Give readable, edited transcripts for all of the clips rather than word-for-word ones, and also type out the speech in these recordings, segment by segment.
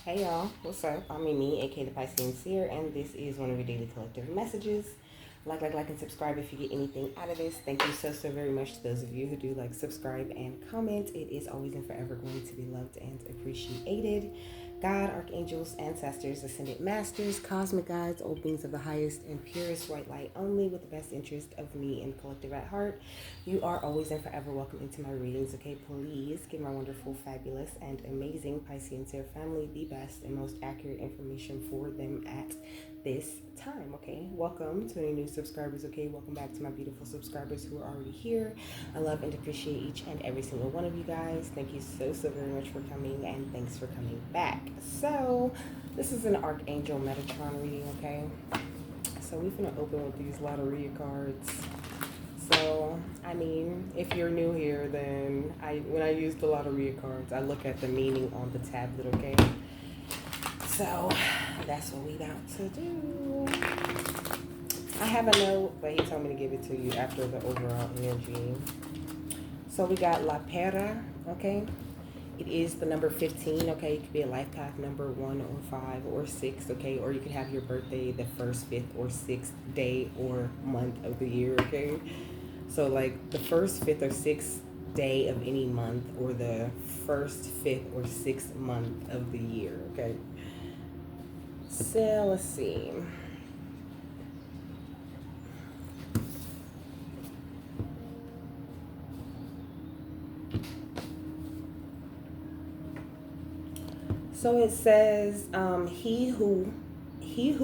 Hey y'all, what's up? I'm Mimi, aka the Piscean Seer, and this is one of your daily collective messages. Like, and subscribe if you get anything out of this. Thank you so very much to those of you who do like, subscribe, and comment. It is always and forever going to be loved and appreciated. God, archangels, ancestors, ascended masters, cosmic guides, all beings of the highest and purest white light only with the best interest of me and collective at heart. You are always and forever welcome into my readings, okay? Please give my wonderful, fabulous, and amazing Piscean Seer family the best and most accurate information for them at this time, okay? Welcome to any new subscribers, okay? Welcome back to my beautiful subscribers who are already here. I love and appreciate each and every single one of you guys. Thank you so very much for coming, and thanks for coming back. So this is an archangel Metatron reading, okay? So we're gonna open with these lottery cards. So I mean, if you're new here, then when I use the lottery cards, I look at the meaning on the tablet, okay? So that's what we got to do. I have a note, but he told me to give it to you after the overall energy. So we got La Pera, okay? It is the number 15, okay? It could be a life path number 1 or 5 or 6, okay? Or you could have your birthday the 1st, 5th, or 6th day or month of the year, okay? So like the 1st, 5th, or 6th day of any month, or the 1st, 5th, or 6th month of the year, okay? So let's see. So it says, he who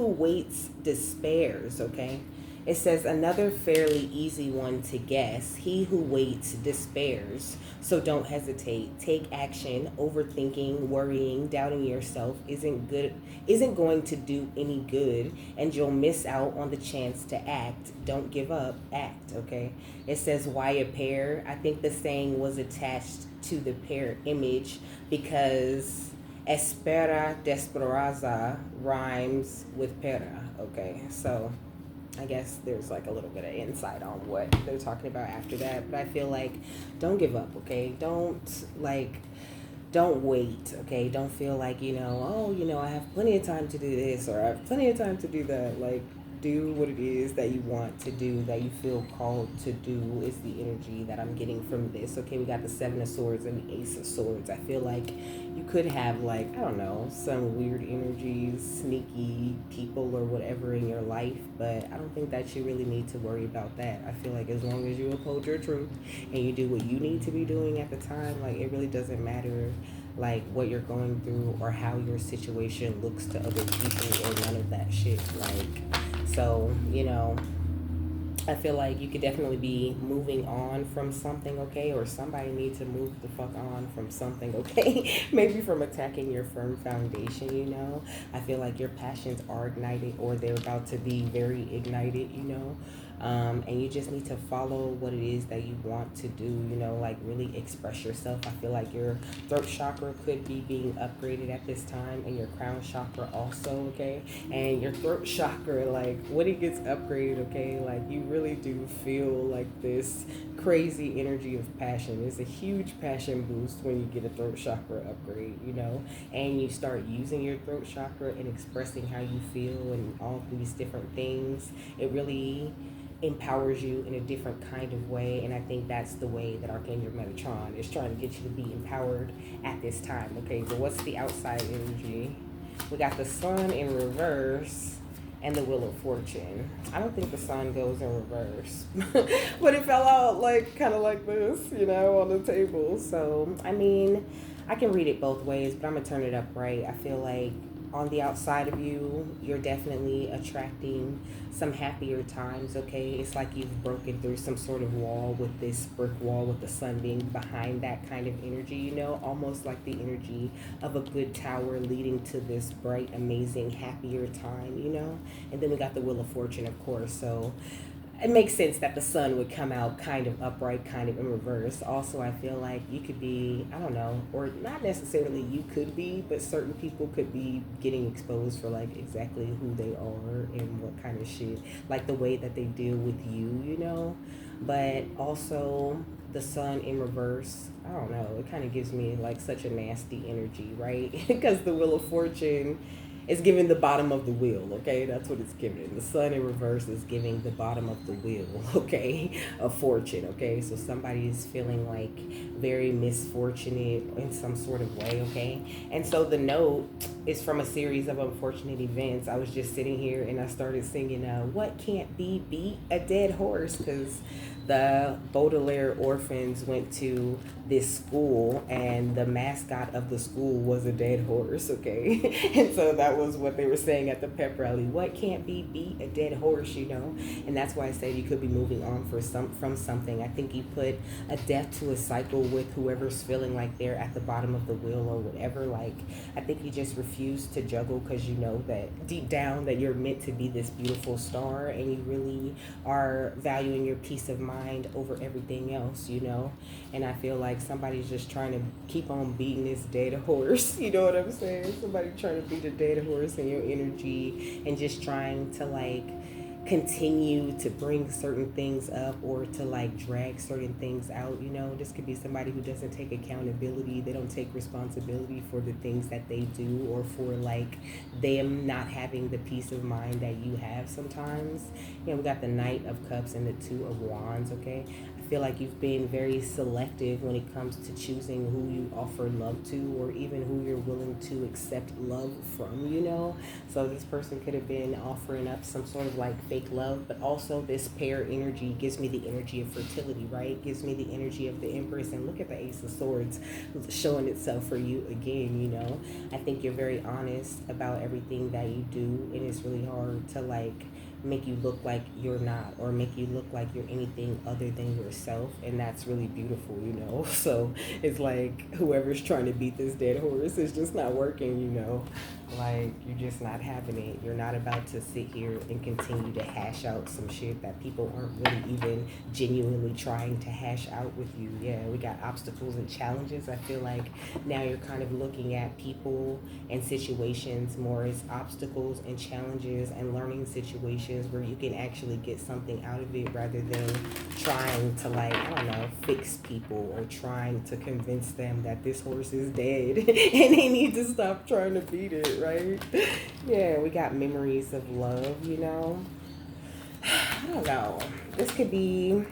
waits despairs, okay? It says another fairly easy one to guess. He who waits despairs. So don't hesitate. Take action. Overthinking, worrying, doubting yourself isn't going to do any good, and you'll miss out on the chance to act. Don't give up. Act, okay? It says why a pear. I think the saying was attached to the pear image because espera desperanza rhymes with pera, okay? So I guess there's like a little bit of insight on what they're talking about after that. But I feel like don't give up, okay? Don't wait, okay? Don't feel like, I have plenty of time to do this, or I have plenty of time to do that. Like, do what it is that you want to do, that you feel called to do, is the energy that I'm getting from this. Okay, we got the 7 of Swords and the Ace of Swords. I feel like you could have, like, I don't know, some weird energies, sneaky people or whatever in your life, but I don't think that you really need to worry about that. I feel like as long as you uphold your truth and you do what you need to be doing at the time, like, it really doesn't matter like what you're going through or how your situation looks to other people or none of that shit. Like, so, I feel like you could definitely be moving on from something, okay? Or somebody needs to move the fuck on from something, okay? Maybe from attacking your firm foundation. I feel like your passions are ignited, or they're about to be very ignited. And you just need to follow what it is that you want to do, like really express yourself. I feel like your throat chakra could be being upgraded at this time, and your crown chakra also, okay? And your throat chakra, like when it gets upgraded, okay, like you really do feel like this crazy energy of passion. It's a huge passion boost when you get a throat chakra upgrade, and you start using your throat chakra and expressing how you feel and all these different things. It really empowers you in a different kind of way, and I think that's the way that Archangel Metatron is trying to get you to be empowered at this time. Okay, so what's the outside energy? We got the Sun in reverse and the Wheel of Fortune. I don't think the Sun goes in reverse, but it fell out like kind of like this, on the table. So I mean, I can read it both ways, but I'm gonna turn it up right. I feel like on the outside of you, you're definitely attracting some happier times, okay? It's like you've broken through some sort of wall with this brick wall with the sun being behind that kind of energy, almost like the energy of a good tower leading to this bright, amazing, happier time. And then we got the Wheel of Fortune, of course. So it makes sense that the sun would come out kind of upright, kind of in reverse. Also, I feel like you could be, I don't know, or not necessarily you could be, but certain people could be getting exposed for like exactly who they are and what kind of shit, like the way that they deal with you, you know. But also, the sun in reverse, I don't know, it kind of gives me like such a nasty energy, right? Because the Wheel of Fortune is giving the bottom of the wheel, okay? That's what it's giving. The sun in reverse is giving the bottom of the wheel, okay? Of fortune, okay? So somebody is feeling like very misfortunate in some sort of way, okay? And so the note is from a series of unfortunate events. I was just sitting here and I started singing, What Can't Be Beat? A Dead Horse, because the Baudelaire orphans went to this school and the mascot of the school was a dead horse, okay? And so that was what they were saying at the pep rally. What can't be beat? A dead horse, you know? And that's why I said you could be moving on from something. I think you put a death to a cycle with whoever's feeling like they're at the bottom of the wheel or whatever. Like, I think you just refuse to juggle because you know that deep down that you're meant to be this beautiful star and you really are valuing your peace of mind over everything else, you know? And I feel like somebody's just trying to keep on beating this dead horse. You know what I'm saying? Somebody trying to beat a dead horse in your energy and just trying to like continue to bring certain things up or to like drag certain things out. You know, this could be somebody who doesn't take accountability. They don't take responsibility for the things that they do or for like them not having the peace of mind that you have sometimes. You know, we got the Knight of Cups and the Two of Wands, okay? I feel like you've been very selective when it comes to choosing who you offer love to or even who you're willing to accept love from, you know? So this person could have been offering up some sort of like fake love, but also this pair energy gives me the energy of fertility, right? Gives me the energy of the Empress. And look at the Ace of Swords showing itself for you again, you know? I think you're very honest about everything that you do, and it's really hard to like make you look like you're not or make you look like you're anything other than yourself, and that's really beautiful, you know. So it's like whoever's trying to beat this dead horse is just not working, you know. Like, you're just not having it. You're not about to sit here and continue to hash out some shit that people aren't really even genuinely trying to hash out with you. Yeah, we got obstacles and challenges. I feel like now you're kind of looking at people and situations more as obstacles and challenges and learning situations where you can actually get something out of it rather than trying to, like, I don't know, fix people or trying to convince them that this horse is dead and they need to stop trying to beat it, right? Yeah, we got memories of love, you know. I don't know. This could be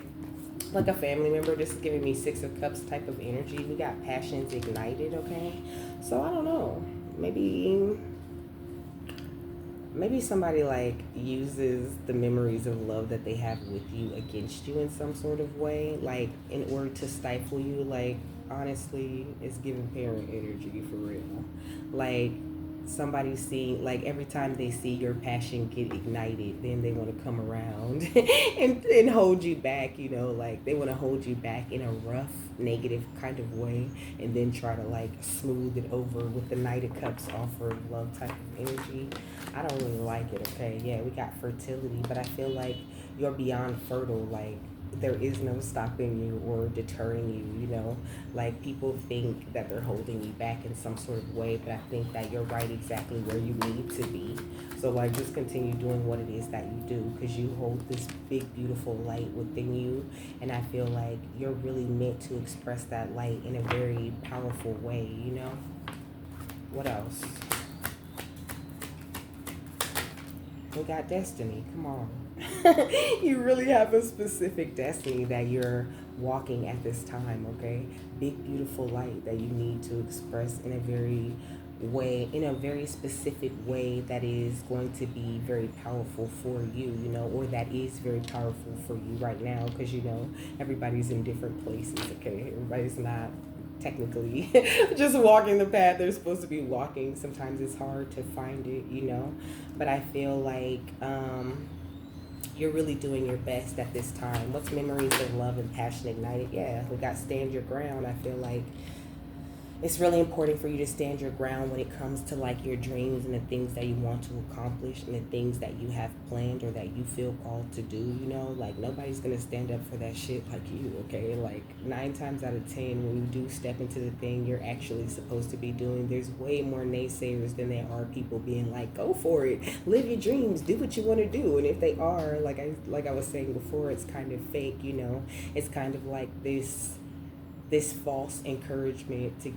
like a family member. This is giving me Six of Cups type of energy. We got passions ignited, okay? So I don't know. Maybe somebody like uses the memories of love that they have with you against you in some sort of way, like in order to stifle you. Like, honestly, it's giving parent energy for real. Like, somebody seeing, like, every time they see your passion get ignited, then they want to come around and hold you back, you know. Like, they want to hold you back in a rough negative kind of way and then try to like smooth it over with the Knight of Cups offer of love type of energy. I don't really like it, okay? Yeah, we got fertility, but I feel like you're beyond fertile. Like, there is no stopping you or deterring you, you know? Like, people think that they're holding you back in some sort of way, but I think that you're right exactly where you need to be. So, like, just continue doing what it is that you do, because you hold this big, beautiful light within you, and I feel like you're really meant to express that light in a very powerful way, you know? What else? We got destiny. Come on. You really have a specific destiny that you're walking at this time, okay? Big, beautiful light that you need to express in a very specific way that is going to be very powerful for you, you know, or that is very powerful for you right now, because, you know, everybody's in different places, okay? Everybody's not technically just walking the path they're supposed to be walking. Sometimes it's hard to find it, you know, but I feel like you're really doing your best at this time. What's memories of love and passion ignited? Yeah, we got stand your ground. I feel like It's really important for you to stand your ground when it comes to like your dreams and the things that you want to accomplish and the things that you have planned or that you feel called to do. You know, like nobody's gonna stand up for that shit like you, okay? Like 9 times out of 10, when you do step into the thing you're actually supposed to be doing, there's way more naysayers than there are people being like, go for it, live your dreams, do what you want to do. And if they are, like I was saying before, it's kind of fake. You know, it's kind of like this false encouragement to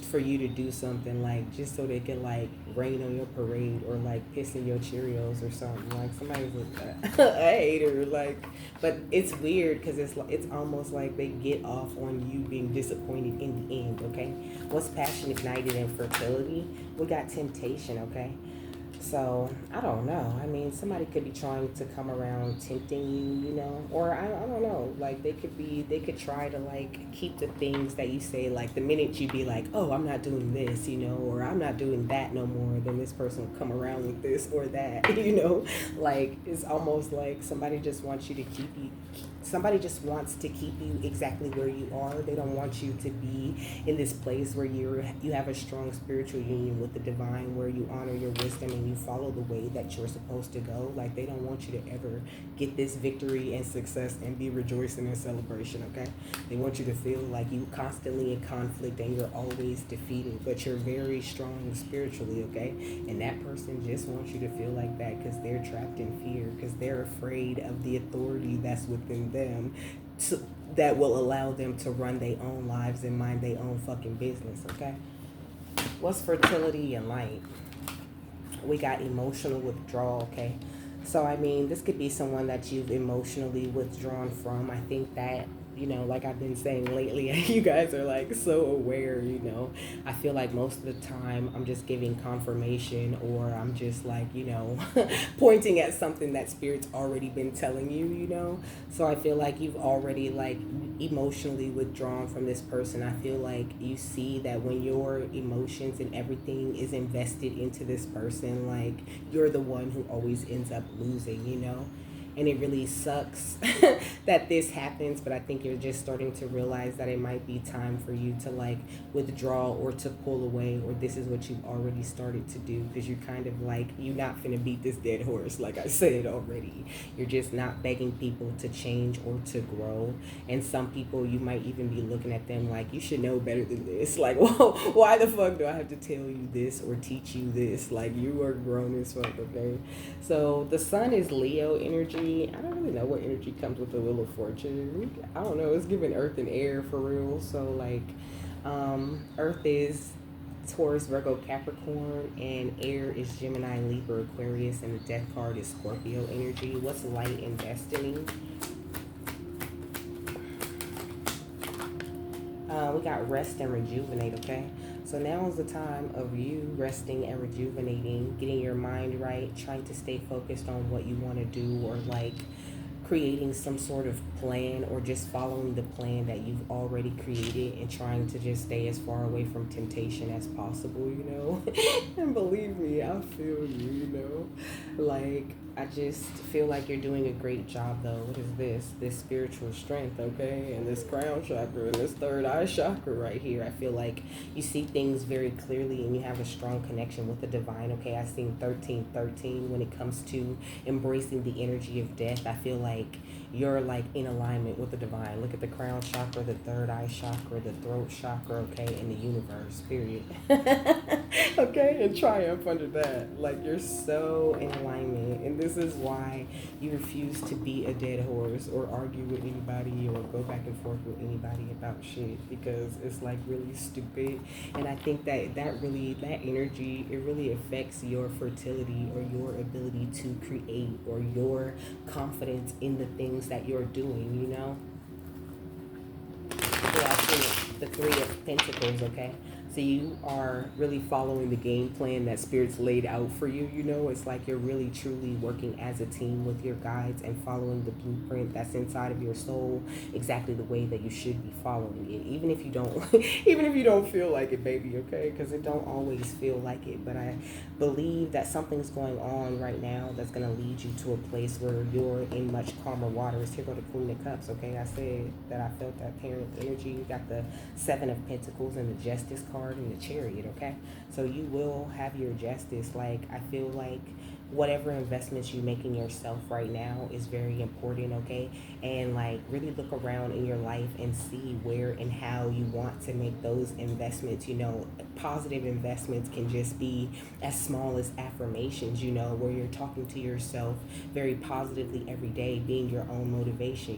for you to do something, like just so they can like rain on your parade or like piss in your Cheerios or something. Like somebody's like a hater, like. But it's weird because it's almost like they get off on you being disappointed in the end. Okay, what's passion ignited in fertility? We got temptation. Okay, so I don't know. I mean, somebody could be trying to come around tempting you, you know, or I don't know. Like they could try to like keep the things that you say. Like the minute you be like, oh, I'm not doing this, you know, or I'm not doing that no more, then this person will come around with this or that, you know. Like it's almost like somebody just wants you to keep you. Somebody just wants to keep you exactly where you are. They don't want you to be in this place where you have a strong spiritual union with the divine, where you honor your wisdom and you follow the way that you're supposed to go. Like they don't want you to ever get this victory and success and be rejoicing in celebration. Okay, they want you to feel like you constantly in conflict and you're always defeated, but you're very strong spiritually. Okay, and that person just wants you to feel like that because they're trapped in fear, because they're afraid of the authority that's within them to, that will allow them to run their own lives and mind their own fucking business. Okay, what's fertility and light? We got emotional withdrawal. Okay, so I mean this could be someone that you've emotionally withdrawn from. I think that, you know, like I've been saying lately, you guys are like so aware, you know. I feel like most of the time I'm just giving confirmation, or I'm just like, you know, pointing at something that spirit's already been telling you, you know. So I feel like you've already like emotionally withdrawn from this person. I feel like you see that when your emotions and everything is invested into this person, like you're the one who always ends up losing, you know. And it really sucks that this happens, but I think you're just starting to realize that it might be time for you to like withdraw or to pull away, or this is what you've already started to do, because you're kind of like, you're not finna beat this dead horse, like I said already. You're just not begging people to change or to grow. And some people, you might even be looking at them like, you should know better than this. Like, whoa, why the fuck do I have to tell you this or teach you this? Like, you are grown as fuck. Okay, so the sun is Leo energy. I don't really know what energy comes with the Wheel of Fortune. I don't know. It's giving Earth and air for real. So like, Earth is Taurus, Virgo, Capricorn, and air is Gemini, Libra, Aquarius, and the death card is Scorpio energy. What's light and destiny? We got rest and rejuvenate. Okay, so now is the time of you resting and rejuvenating, getting your mind right, trying to stay focused on what you want to do, or like creating some sort of plan, or just following the plan that you've already created and trying to just stay as far away from temptation as possible, you know. And believe me, I feel you, you know. Like, I just feel like you're doing a great job though. What is this? This spiritual strength, okay? And this crown chakra and this third eye chakra right here. I feel like you see things very clearly and you have a strong connection with the divine, okay? I seen 1313 when it comes to embracing the energy of death. I feel like you're like in alignment with the divine. Look at the crown chakra, the third eye chakra, the throat chakra, okay, and the universe, period. Okay, and triumph under that. Like, you're so in alignment. And this is why you refuse to be a dead horse or argue with anybody or go back and forth with anybody about shit, because it's like really stupid. And I think that that energy, it really affects your fertility or your ability to create, or your confidence in the things that you're doing, you know? Yeah, I see the Three of Pentacles, okay? So you are really following the game plan that Spirit's laid out for you, you know? It's like you're really truly working as a team with your guides and following the blueprint that's inside of your soul exactly the way that you should be following it. Even if you don't even if you don't feel like it, baby, okay? Because it don't always feel like it. But I believe that something's going on right now that's going to lead you to a place where you're in much calmer waters. Here go the Queen of Cups, okay? I said that I felt that parent energy. You got the Seven of Pentacles and the Justice card. card and the Chariot, okay? So you will have your justice. Like, I feel like whatever investments you make in yourself right now is very important, okay? And like really look around in your life and see where and how you want to make those investments. Positive investments can just be as small as affirmations, where you're talking to yourself very positively every day, being your own motivation.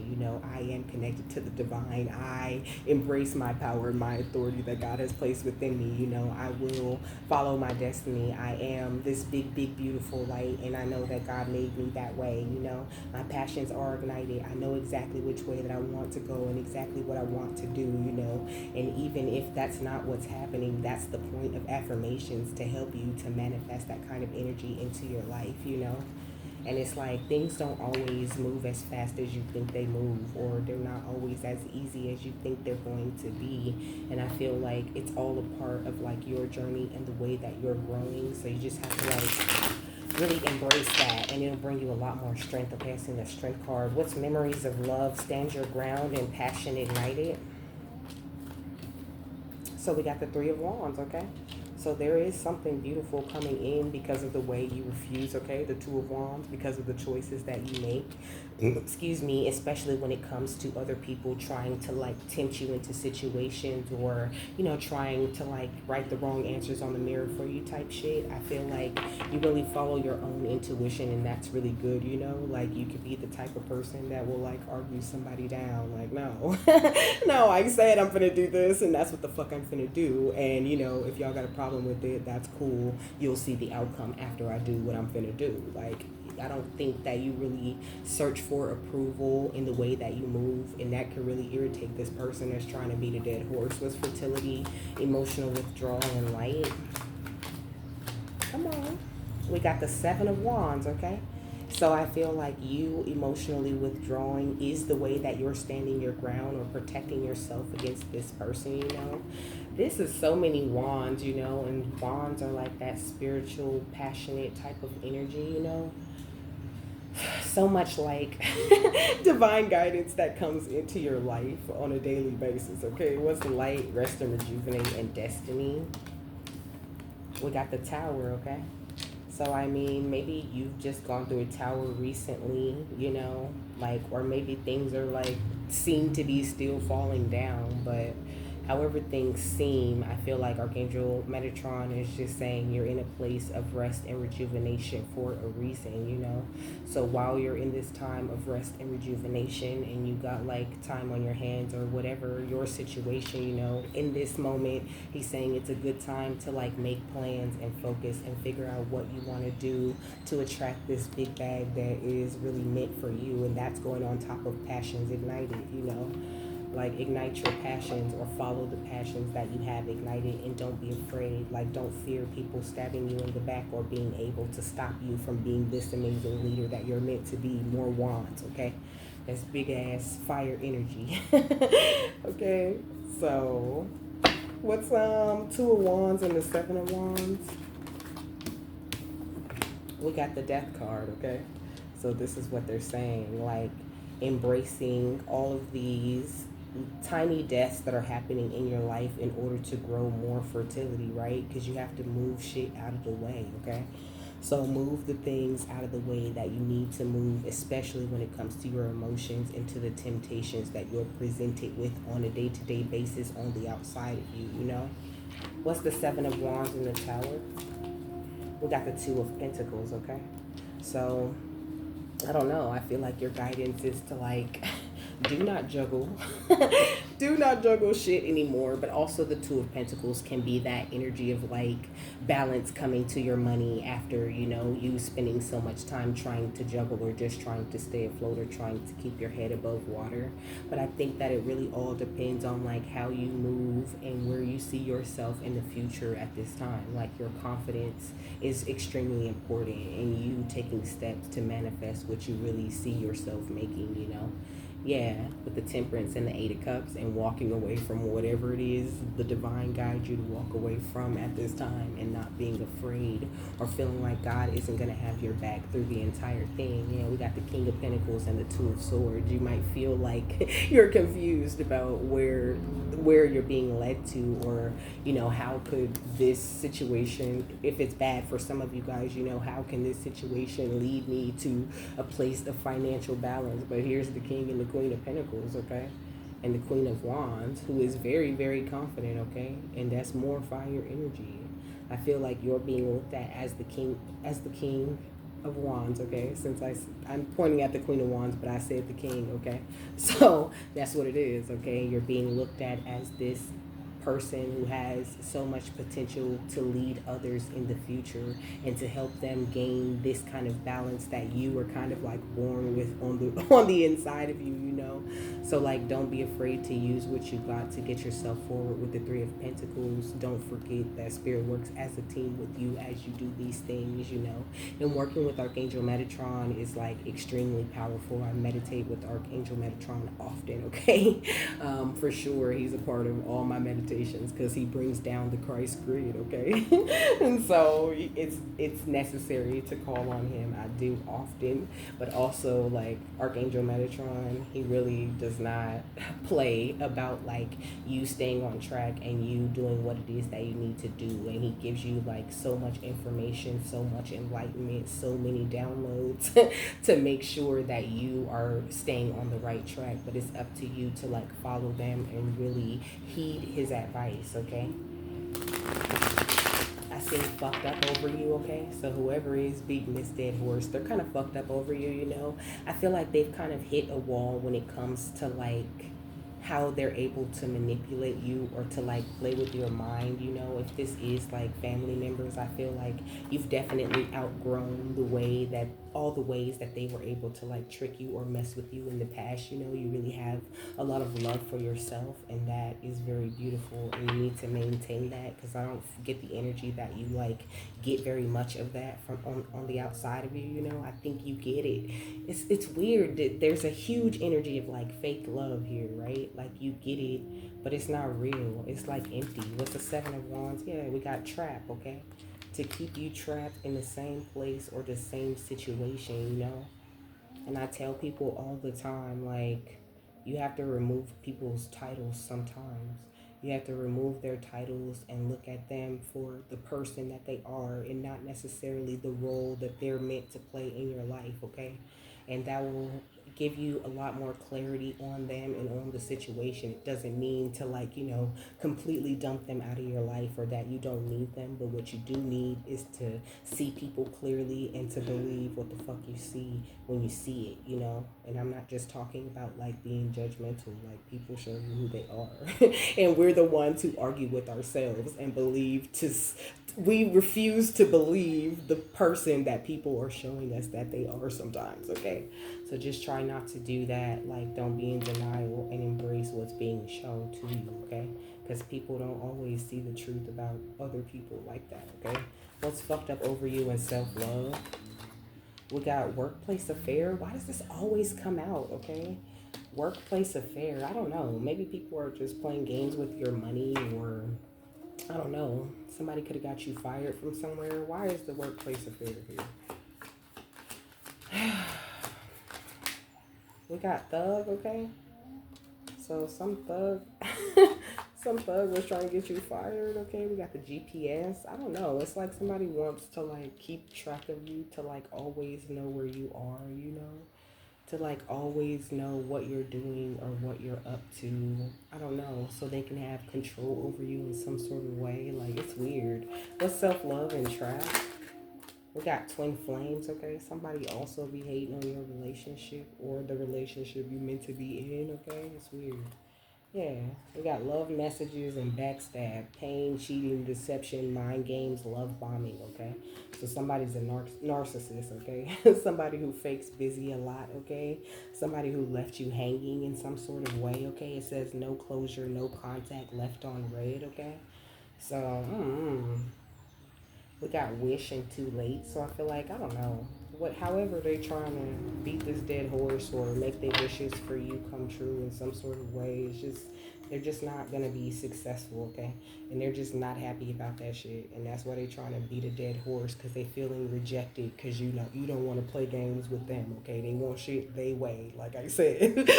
I am connected to the divine. I embrace my power and my authority that God has placed within me. I will follow my destiny. I am this big, big, beautiful light, and I know that God made me that way. My passions are ignited. I know exactly which way that I want to go and exactly what I want to do. And even if that's not what's happening, that's the point of affirmations, to help you to manifest that kind of energy into your life. And it's like things don't always move as fast as you think they move, or they're not always as easy as you think they're going to be. And I feel like it's all a part of like your journey and the way that you're growing. So you just have to like really embrace that, and it'll bring you a lot more strength. Okay, it's in the strength card. What's memories of love? Stand your ground and passion ignited. So we got the Three of Wands, okay? So there is something beautiful coming in because of the way you refuse, okay? The Two of Wands, because of the choices that you make. Excuse me, especially when it comes to other people trying to like tempt you into situations, or, trying to like write the wrong answers on the mirror for you type shit. I feel like you really follow your own intuition, and that's really good, Like you could be the type of person that will like argue somebody down. Like, no, no, I said I'm gonna do this, and that's what the fuck I'm gonna do. And, if y'all got a problem with it, that's cool. You'll see the outcome after I do what I'm gonna do. Like, I don't think that you really search for approval in the way that you move, and that could really irritate this person that's trying to beat a dead horse. With fertility, emotional withdrawal, and light. Come on. We got the Seven of Wands, okay? So I feel like you emotionally withdrawing is the way that you're standing your ground or protecting yourself against this person. This is so many wands, and wands are like that spiritual, passionate type of energy, So much like divine guidance that comes into your life on a daily basis, okay? What's light, rest, and rejuvenate, and destiny? We got the Tower, okay? So, I mean, maybe you've just gone through a tower recently, or maybe things are like, seem to be still falling down, but however things seem, I feel like Archangel Metatron is just saying you're in a place of rest and rejuvenation for a reason. So while you're in this time of rest and rejuvenation, and you got like time on your hands or whatever your situation, in this moment, he's saying it's a good time to like make plans and focus and figure out what you want to do to attract this big bag that is really meant for you. And that's going on top of passions ignited, Like, ignite your passions, or follow the passions that you have ignited, and don't be afraid. Like, don't fear people stabbing you in the back or being able to stop you from being this amazing leader that you're meant to be. More wands, okay? That's big ass fire energy. Okay, so what's Two of Wands and the Seven of Wands? We got the Death card, okay? So this is what they're saying, like embracing all of these tiny deaths that are happening in your life in order to grow more fertility, right? Because you have to move shit out of the way, okay? So move the things out of the way that you need to move, especially when it comes to your emotions and to the temptations that you're presented with on a day-to-day basis on the outside of you, What's the Seven of Wands in the Tower? We got the Two of Pentacles, okay? So, I don't know. I feel like your guidance is to like do not juggle. Do not juggle shit anymore. But also the Two of Pentacles can be that energy of like balance coming to your money after, you spending so much time trying to juggle, or just trying to stay afloat, or trying to keep your head above water. But I think that it really all depends on like how you move and where you see yourself in the future at this time. Like, your confidence is extremely important, and you taking steps to manifest what you really see yourself making, Yeah, with the temperance and the eight of cups and walking away from whatever it is the divine guides you to walk away from at this time, and not being afraid or feeling like God isn't going to have your back through the entire thing. You know, we got the King of Pentacles and the Two of Swords. You might feel like you're confused about where you're being led to, or you know, how could this situation, if it's bad for some of you guys, you know, how can this situation lead me to a place of financial balance? But here's the King and the Queen of Pentacles, okay, and the Queen of Wands, who is very, very confident, okay, and that's more fire energy. I feel like you're being looked at as the King of Wands, okay, since I'm pointing at the Queen of Wands, but I said the King, okay, so that's what it is, okay. You're being looked at as this person who has so much potential to lead others in the future and to help them gain this kind of balance that you were kind of like born with on the on the inside of you, you know. So like, don't be afraid to use what you got to get yourself forward with the Three of Pentacles. Don't forget that spirit works as a team with you as you do these things, you know. And working with Archangel Metatron is like extremely powerful. I meditate with Archangel Metatron often, okay. For sure, he's a part of all my meditations because he brings down the Christ grid, okay. And so it's necessary to call on him. I do often, but also like Archangel Metatron, he really does not play about like you staying on track and you doing what it is that you need to do, and he gives you like so much information, so much enlightenment, so many downloads to make sure that you are staying on the right track. But it's up to you to like follow them and really heed his advice, okay. I seem fucked up over you, okay? So whoever is beating this dead horse, they're kind of fucked up over you, you know? I feel like they've kind of hit a wall when it comes to like how they're able to manipulate you or to like play with your mind, you know. If this is like family members, I feel like you've definitely outgrown the way that all the ways that they were able to like trick you or mess with you in the past, you know. You really have a lot of love for yourself, and that is very beautiful, and you need to maintain that, because I don't get the energy that you like get very much of that from on the outside of you, you know. I think you get it. It's weird that there's a huge energy of like fake love here, right? Like you get it, but it's not real. It's like empty. What's the Seven of Wands? Yeah, we got trap, okay? To keep you trapped in the same place or the same situation, you know? And I tell people all the time, like, you have to remove people's titles sometimes. You have to remove their titles and look at them for the person that they are, and not necessarily the role that they're meant to play in your life, okay? And that will give you a lot more clarity on them and on the situation. It doesn't mean to like, you know, completely dump them out of your life or that you don't need them, but what you do need is to see people clearly and to believe what the fuck you see when you see it, you know. And I'm not just talking about like being judgmental. Like, people show you who they are and we're the ones who argue with ourselves and believe to we refuse to believe the person that people are showing us that they are sometimes, okay. So just try not to do that. Like, don't be in denial and embrace what's being shown to you, okay? Because people don't always see the truth about other people like that, okay? What's fucked up over you in self-love? We got workplace affair. Why does this always come out, okay? Workplace affair. I don't know. Maybe people are just playing games with your money, or I don't know. Somebody could have got you fired from somewhere. Why is the workplace affair here? We got thug, okay? So some thug, some thug was trying to get you fired. Okay, we got the GPS. I don't know. It's like somebody wants to like keep track of you, to like always know where you are. You know, to like always know what you're doing or what you're up to. I don't know. So they can have control over you in some sort of way. Like, it's weird. What's self love and trap? We got twin flames, okay? Somebody also be hating on your relationship or the relationship you meant to be in, okay? It's weird. Yeah, we got love messages and backstab, pain, cheating, deception, mind games, love bombing, okay? So somebody's a narcissist, okay? Somebody who fakes busy a lot, okay? Somebody who left you hanging in some sort of way, okay? It says no closure, no contact, left on red, okay? So, we got wish and too late. So I feel like, I don't know. however they trying to beat this dead horse or make their wishes for you come true in some sort of way, it's just they're just not gonna be successful, okay? And they're just not happy about that shit, and that's why they trying to beat a dead horse because they feeling rejected because you don't want to play games with them, okay? They want shit they way, like I said.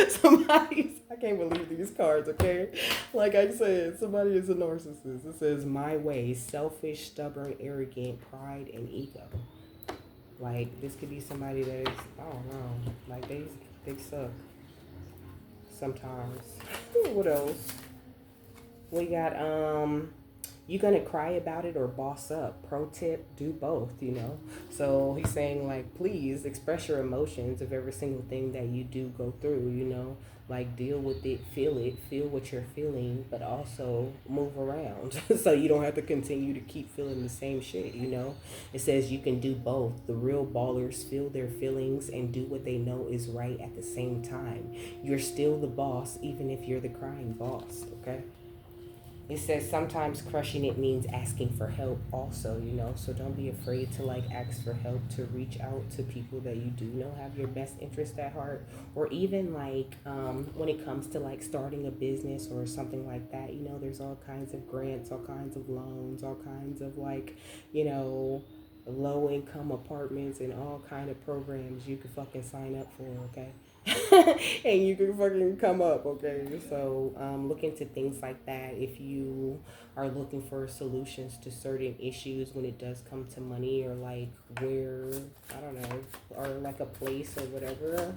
I can't believe these cards, okay? Like I said, somebody is a narcissist. It says my way, selfish, stubborn, arrogant, pride, and ego. Like this could be somebody that is, I don't know, like they suck sometimes. What else? We got you gonna cry about it or boss up. Pro tip, do both. So he's saying like please express your emotions of every single thing that you do go through. Like deal with it, feel what you're feeling, but also move around so you don't have to continue to keep feeling the same shit. It says you can do both. The real ballers feel their feelings and do what they know is right at the same time. You're still the boss even if you're the crying boss, okay? It says sometimes crushing it means asking for help also. So don't be afraid to like ask for help, to reach out to people that you do know have your best interest at heart, or even like when it comes to like starting a business or something like that. There's all kinds of grants, all kinds of loans, all kinds of like, you know, low income apartments and all kind of programs you could fucking sign up for, okay? And you can fucking come up, okay? So look into things like that if you are looking for solutions to certain issues when it does come to money, or like where, I don't know, or like a place or whatever.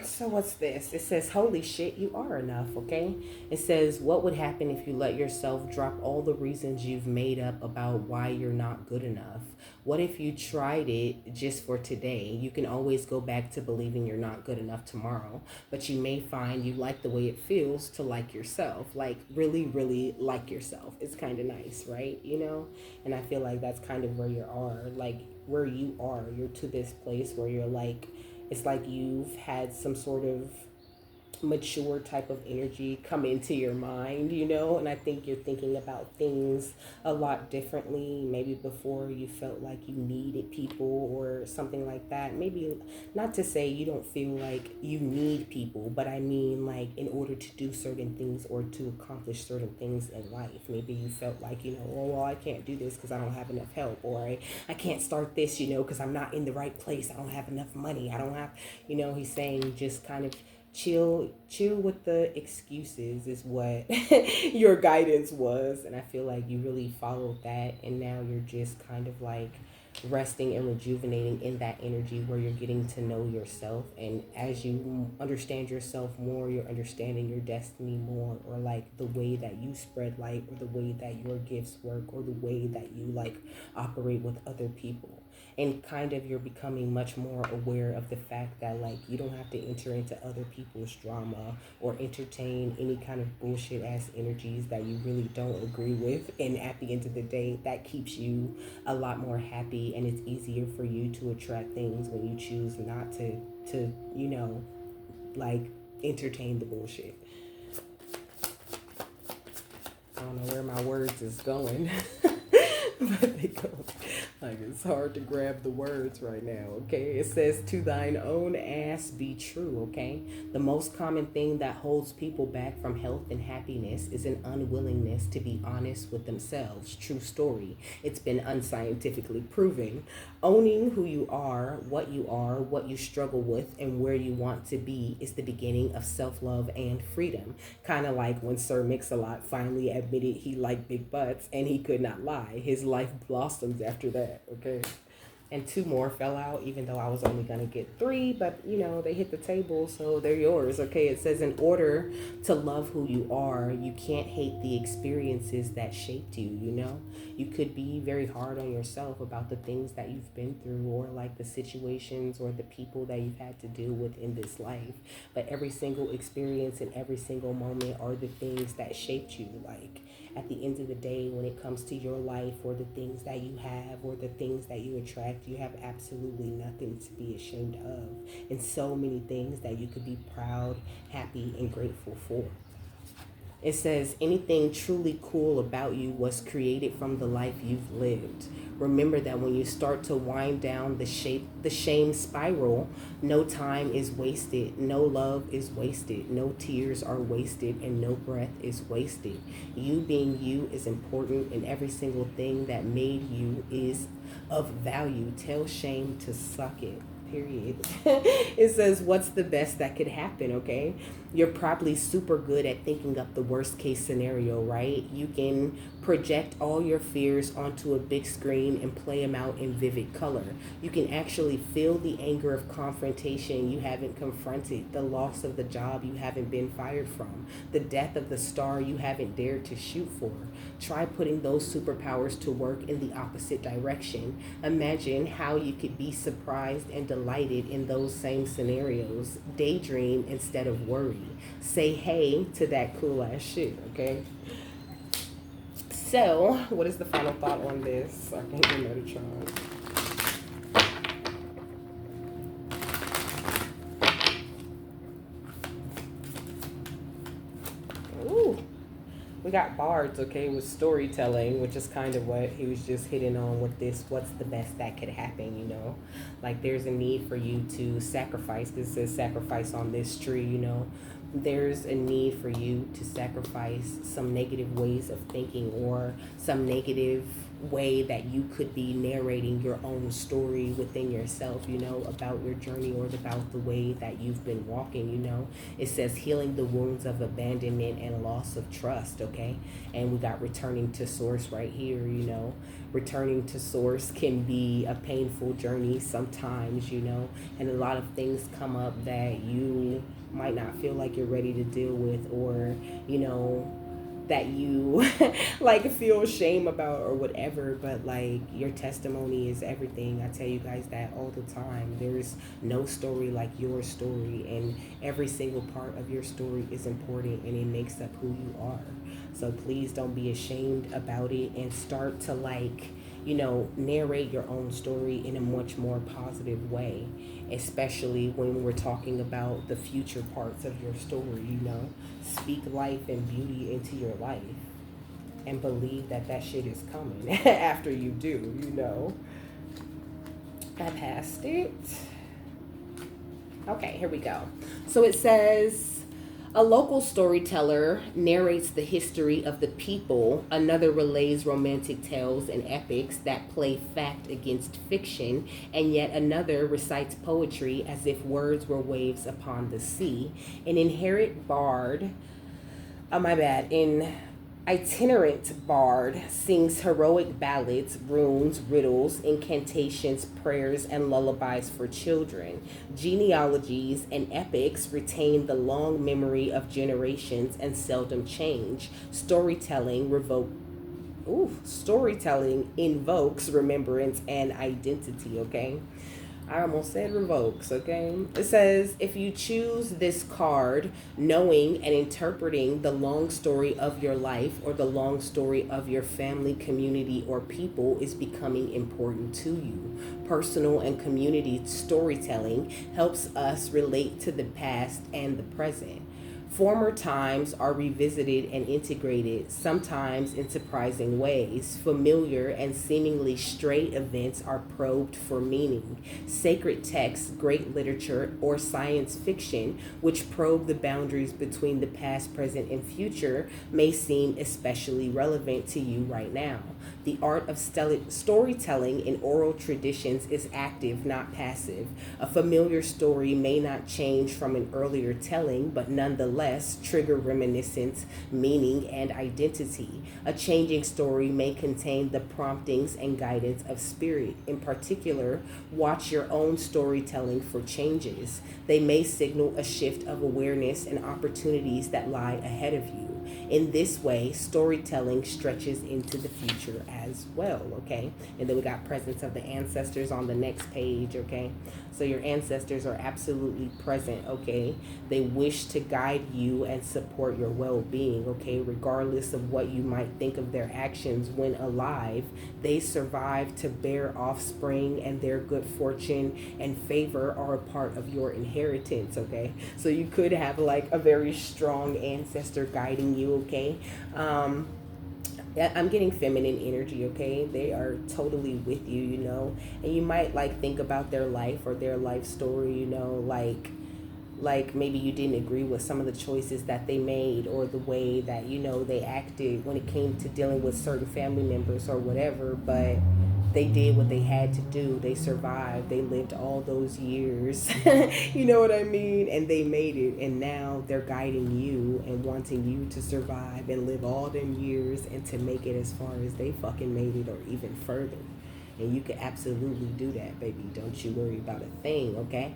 So what's this? It says, holy shit, you are enough, okay? It says, what would happen if you let yourself drop all the reasons you've made up about why you're not good enough? What if you tried it just for today? You can always go back to believing you're not good enough tomorrow, but you may find you like the way it feels to like yourself, like really, really like yourself. It's kind of nice, right? And I feel like that's kind of where you are, like where you are. You're to this place where you're like, it's like you've had some sort of mature type of energy come into your mind, and I think you're thinking about things a lot differently. Maybe before you felt like you needed people or something like that. Maybe not to say you don't feel like you need people, but I mean like in order to do certain things or to accomplish certain things in life. Maybe you felt like, oh, well, I can't do this because I don't have enough help, or I can't start this, because I'm not in the right place. I don't have enough money. I don't have, he's saying just kind of chill with the excuses is what your guidance was, and I feel like you really followed that, and now you're just kind of like resting and rejuvenating in that energy where you're getting to know yourself, and as you understand yourself more, you're understanding your destiny more, or like the way that you spread light, or the way that your gifts work, or the way that you like operate with other people. And kind of you're becoming much more aware of the fact that like you don't have to enter into other people's drama or entertain any kind of bullshit ass energies that you really don't agree with, and at the end of the day that keeps you a lot more happy, and it's easier for you to attract things when you choose not to like entertain the bullshit. I don't know where my words is going. But they go like it's hard to grab the words right now, okay? It says, to thine own ass be true, okay? The most common thing that holds people back from health and happiness is an unwillingness to be honest with themselves. True story. It's been unscientifically proven. Owning who you are, what you struggle with, and where you want to be is the beginning of self-love and freedom. Kind of like when Sir Mix-a-Lot finally admitted he liked big butts and he could not lie. His life blossoms after that, okay? And two more fell out, even though I was only gonna get three, but they hit the table, so they're yours, okay? It says, in order to love who you are, you can't hate the experiences that shaped you. You could be very hard on yourself about the things that you've been through, or like the situations or the people that you've had to deal with in this life. But every single experience and every single moment are the things that shaped you. Like at the end of the day, when it comes to your life or the things that you have or the things that you attract, you have absolutely nothing to be ashamed of, and so many things that you could be proud, happy, and grateful for. It says, anything truly cool about you was created from the life you've lived. Remember that when you start to wind down the shame spiral, no time is wasted, no love is wasted, no tears are wasted, and no breath is wasted. You being you is important, and every single thing that made you is of value. Tell shame to suck it. Period. It says, what's the best that could happen, okay? You're probably super good at thinking up the worst case scenario, right? You can project all your fears onto a big screen and play them out in vivid color. You can actually feel the anger of confrontation you haven't confronted, the loss of the job you haven't been fired from, the death of the star you haven't dared to shoot for. Try putting those superpowers to work in the opposite direction. Imagine how you could be surprised and delighted in those same scenarios. Daydream instead of worry. Say hey to that cool ass shit, okay? So, what is the final thought on this? Archangel Metatron. Ooh. We got bards, okay, with storytelling, which is kind of what he was just hitting on with this. What's the best that could happen, you know? Like, there's a need for you to sacrifice. This says sacrifice on this tree, you know? There's a need for you to sacrifice some negative ways of thinking or some negative way that you could be narrating your own story within yourself, you know, about your journey or about the way that you've been walking, you know. It says healing the wounds of abandonment and loss of trust, okay? And we got returning to source right here, you know. Returning to source can be a painful journey sometimes, you know, and a lot of things come up that you might not feel like you're ready to deal with, or, you know, that you like feel shame about or whatever, but like your testimony is everything. I tell you guys that all the time. There's no story like your story, and every single part of your story is important and it makes up who you are. So please don't be ashamed about it and start to, like, you know, narrate your own story in a much more positive way, especially when we're talking about the future parts of your story, you know. Speak life and beauty into your life and believe that that shit is coming after you do, you know. I passed it. Okay, here we go. So it says, a local storyteller narrates the history of the people, another relays romantic tales and epics that play fact against fiction, and yet another recites poetry as if words were waves upon the sea. An inherent bard, itinerant bard sings heroic ballads, runes, riddles, incantations, prayers, and lullabies for children. Genealogies and epics retain the long memory of generations and seldom change. Storytelling invokes remembrance and identity, okay? I almost said revokes, okay? It says, if you choose this card, knowing and interpreting the long story of your life or the long story of your family, community, or people is becoming important to you. Personal and community storytelling helps us relate to the past and the present. Former times are revisited and integrated, sometimes in surprising ways. Familiar and seemingly straight events are probed for meaning. Sacred texts, great literature, or science fiction, which probe the boundaries between the past, present, and future, may seem especially relevant to you right now. The art of storytelling in oral traditions is active, not passive. A familiar story may not change from an earlier telling, but nonetheless trigger reminiscence, meaning, and identity. A changing story may contain the promptings and guidance of spirit. In particular, watch your own storytelling for changes. They may signal a shift of awareness and opportunities that lie ahead of you. In this way, storytelling stretches into the future as well, okay? And then we got presence of the ancestors on the next page, okay? So your ancestors are absolutely present, okay? They wish to guide you and support your well-being, okay? Regardless of what you might think of their actions when alive, they survive to bear offspring, and their good fortune and favor are a part of your inheritance, okay? So you could have like a very strong ancestor guiding guiding you, okay? I'm getting feminine energy, okay? They are totally with you, you know? And you might like think about their life or their life story, you know, like maybe you didn't agree with some of the choices that they made or the way that, you know, they acted when it came to dealing with certain family members or whatever, but they did what they had to do. They survived. They lived all those years. You know what I mean? And they made it. And now they're guiding you and wanting you to survive and live all them years and to make it as far as they fucking made it or even further. And you can absolutely do that, baby. Don't you worry about a thing, okay?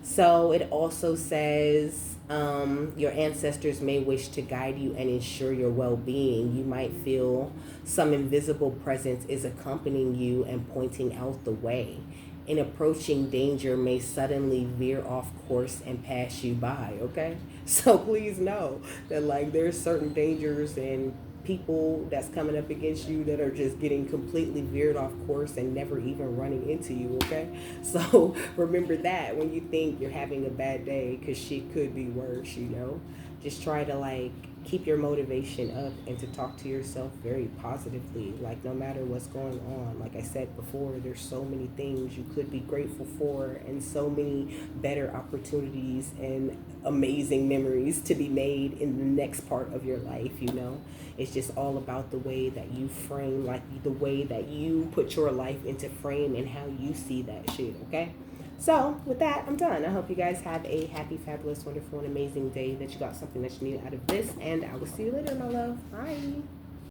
So it also says your ancestors may wish to guide you and ensure your well being. You might feel some invisible presence is accompanying you and pointing out the way. An approaching danger may suddenly veer off course and pass you by, okay? So please know that, like, there's certain dangers and people that's coming up against you that are just getting completely veered off course and never even running into you, okay? So remember that when you think you're having a bad day, because shit could be worse, you know? Just try to, like, keep your motivation up and to talk to yourself very positively, like, no matter what's going on. Like I said before, there's so many things you could be grateful for and so many better opportunities and amazing memories to be made in the next part of your life, you know? It's just all about the way that you frame, like the way that you put your life into frame and how you see that shit, okay? So, with that, I'm done. I hope you guys have a happy, fabulous, wonderful, and amazing day, that you got something that you need out of this, and I will see you later, my love. Bye.